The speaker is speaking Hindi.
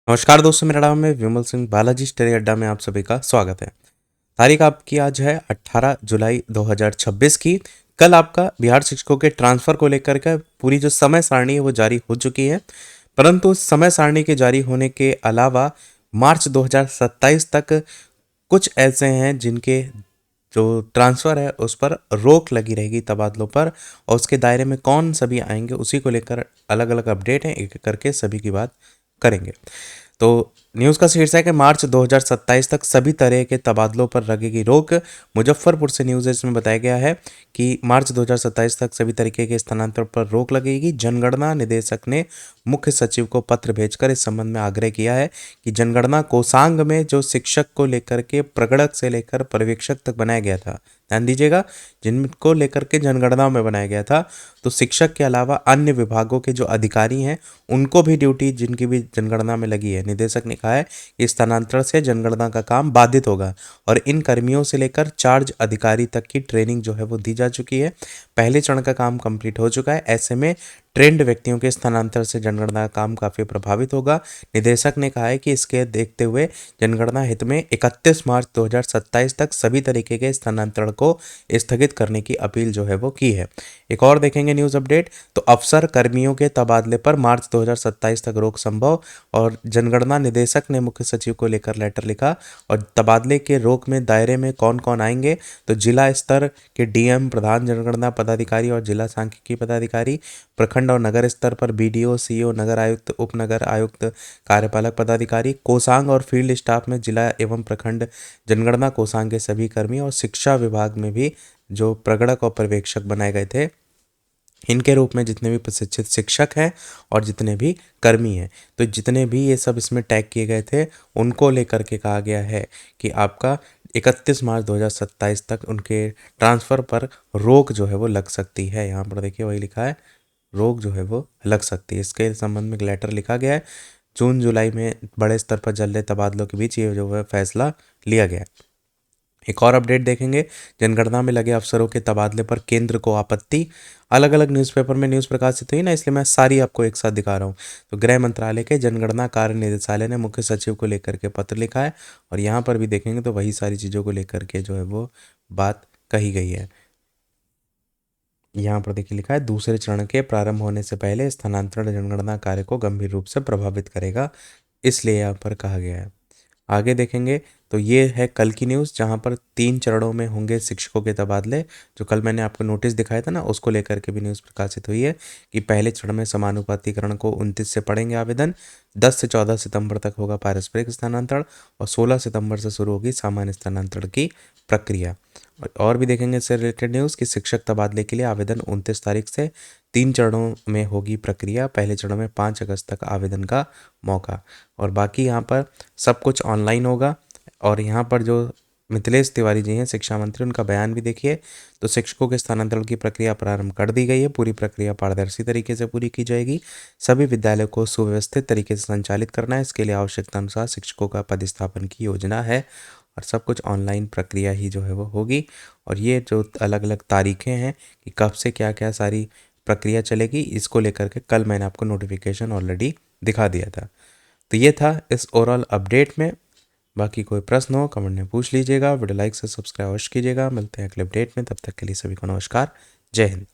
नमस्कार दोस्तों, मेरा नाम है विमल सिंह। बालाजी स्टडी अड्डा में आप सभी का स्वागत है। तारीख आपकी आज है 18 जुलाई 2026 की। कल आपका बिहार शिक्षकों के ट्रांसफ़र को लेकर के पूरी जो समय सारणी है वो जारी हो चुकी है। परंतु उस समय सारणी के जारी होने के अलावा मार्च 2027 तक कुछ ऐसे हैं जिनके जो ट्रांसफ़र है उस पर रोक लगी रहेगी तबादलों पर, और उसके दायरे में कौन सभी आएंगे उसी को लेकर अलग अलग अपडेट हैं, एक एक करके सभी की बात करेंगे। तो न्यूज़ का शीर्षक है मार्च 2027 तक सभी तरह के तबादलों पर लगेगी रोक। मुजफ्फरपुर से न्यूज़ है, इसमें बताया गया है कि मार्च 2027 तक सभी तरीके के स्थानांतरण पर रोक लगेगी। जनगणना निदेशक ने मुख्य सचिव को पत्र भेजकर इस संबंध में आग्रह किया है कि जनगणना कोषांग में जो शिक्षक को लेकर के प्रगणक से लेकर पर्यवेक्षक तक बनाया गया था, ध्यान दीजिएगा, जिनको लेकर के जनगणना में बनाया गया था, तो शिक्षक के अलावा अन्य विभागों के जो अधिकारी हैं उनको भी ड्यूटी जिनकी भी जनगणना में लगी है, निदेशक ने कहा है कि स्थानांतरण से जनगणना का काम बाधित होगा। और इन कर्मियों से लेकर चार्ज अधिकारी तक की ट्रेनिंग जो है वो दी जा चुकी है। पहले चरण का काम कंप्लीट हो चुका है। ऐसे में ट्रेंड व्यक्तियों के स्थानांतरण से जनगणना का काम काफ़ी प्रभावित होगा। निदेशक ने कहा है कि इसके देखते हुए जनगणना हित में 31 मार्च 2027 तक सभी तरीके के स्थानांतरण को स्थगित करने की अपील जो है वो की है। एक और देखेंगे न्यूज़ अपडेट, तो अफसर कर्मियों के तबादले पर मार्च 2027 तक रोक संभव। और जनगणना निदेशक ने मुख्य सचिव को लेकर लेटर लिखा। और तबादले के रोक में दायरे में कौन कौन आएंगे, तो जिला स्तर के डीएम, प्रधान जनगणना पदाधिकारी और जिला सांख्यिकी पदाधिकारी, प्रखंड और नगर स्तर पर बीडीओ, सीईओ, नगर आयुक्त, उप नगर आयुक्त, कार्यपालक पदाधिकारी, कोषांग और फील्ड स्टाफ में जिला एवं प्रखंड जनगणना कोषांग के सभी कर्मी, और शिक्षा विभाग में भी जो प्रगणक और पर्यवेक्षक बनाए गए थे इनके रूप में जितने भी प्रशिक्षित शिक्षक हैं और जितने भी कर्मी हैं, तो जितने भी ये सब इसमें टैग किए गए थे उनको लेकर के कहा गया है कि आपका 31 मार्च 2027 तक उनके ट्रांसफ़र पर रोक जो है वो लग सकती है। यहाँ पर देखिए वही लिखा है, रोक जो है वो लग सकती है। इसके संबंध में एक लेटर लिखा गया है। जून जुलाई में बड़े स्तर पर चल रहे तबादलों के बीच ये जो है फैसला लिया गया है। एक और अपडेट देखेंगे, जनगणना में लगे अफसरों के तबादले पर केंद्र को आपत्ति। अलग अलग न्यूज़पेपर में न्यूज़ प्रकाशित हुई ना, इसलिए मैं सारी आपको एक साथ दिखा रहा हूँ। तो गृह मंत्रालय के जनगणना कार्य निदेशालय ने मुख्य सचिव को लेकर के पत्र लिखा है, और यहाँ पर भी देखेंगे तो वही सारी चीज़ों को लेकर के जो है वो बात कही गई है। यहाँ पर देखिए लिखा है, दूसरे चरण के प्रारंभ होने से पहले स्थानांतरण जनगणना कार्य को गंभीर रूप से प्रभावित करेगा, इसलिए यहाँ पर कहा गया है। आगे देखेंगे तो ये है कल की न्यूज़, जहाँ पर 3 चरणों में होंगे शिक्षकों के तबादले। जो कल मैंने आपको नोटिस दिखाया था ना, उसको लेकर के भी न्यूज़ प्रकाशित हुई है कि पहले चरण में समानुपातीकरण को 29 से पढ़ेंगे आवेदन, 10 से 14 सितंबर तक होगा पारस्परिक स्थानांतरण, और 16 सितंबर से शुरू होगी सामान्य स्थानांतरण की प्रक्रिया। और भी देखेंगे इससे रिलेटेड न्यूज़ कि शिक्षक तबादले के लिए आवेदन 29 तारीख से 3 चरणों में होगी प्रक्रिया। पहले चरण में 5 अगस्त तक आवेदन का मौका, और बाकी यहाँ पर सब कुछ ऑनलाइन होगा। और यहाँ पर जो मिथिलेश तिवारी जी हैं शिक्षा मंत्री, उनका बयान भी देखिए। तो शिक्षकों के स्थानांतरण की प्रक्रिया प्रारंभ कर दी गई है। पूरी प्रक्रिया पारदर्शी तरीके से पूरी की जाएगी। सभी विद्यालयों को सुव्यवस्थित तरीके से संचालित करना है। इसके लिए आवश्यकता अनुसार शिक्षकों का पदस्थापन की योजना है, और सब कुछ ऑनलाइन प्रक्रिया ही जो है वो होगी। और ये जो अलग अलग तारीखें हैं कि कब से क्या क्या सारी प्रक्रिया चलेगी, इसको लेकर के कल मैंने आपको नोटिफिकेशन ऑलरेडी दिखा दिया था। तो ये था इस ओवरऑल अपडेट में। बाकी कोई प्रश्न हो कमेंट में पूछ लीजिएगा। वीडियो लाइक से सब्सक्राइब अवश्य कीजिएगा। मिलते हैं अगले अपडेट में, तब तक के लिए सभी को नमस्कार, जय हिंद।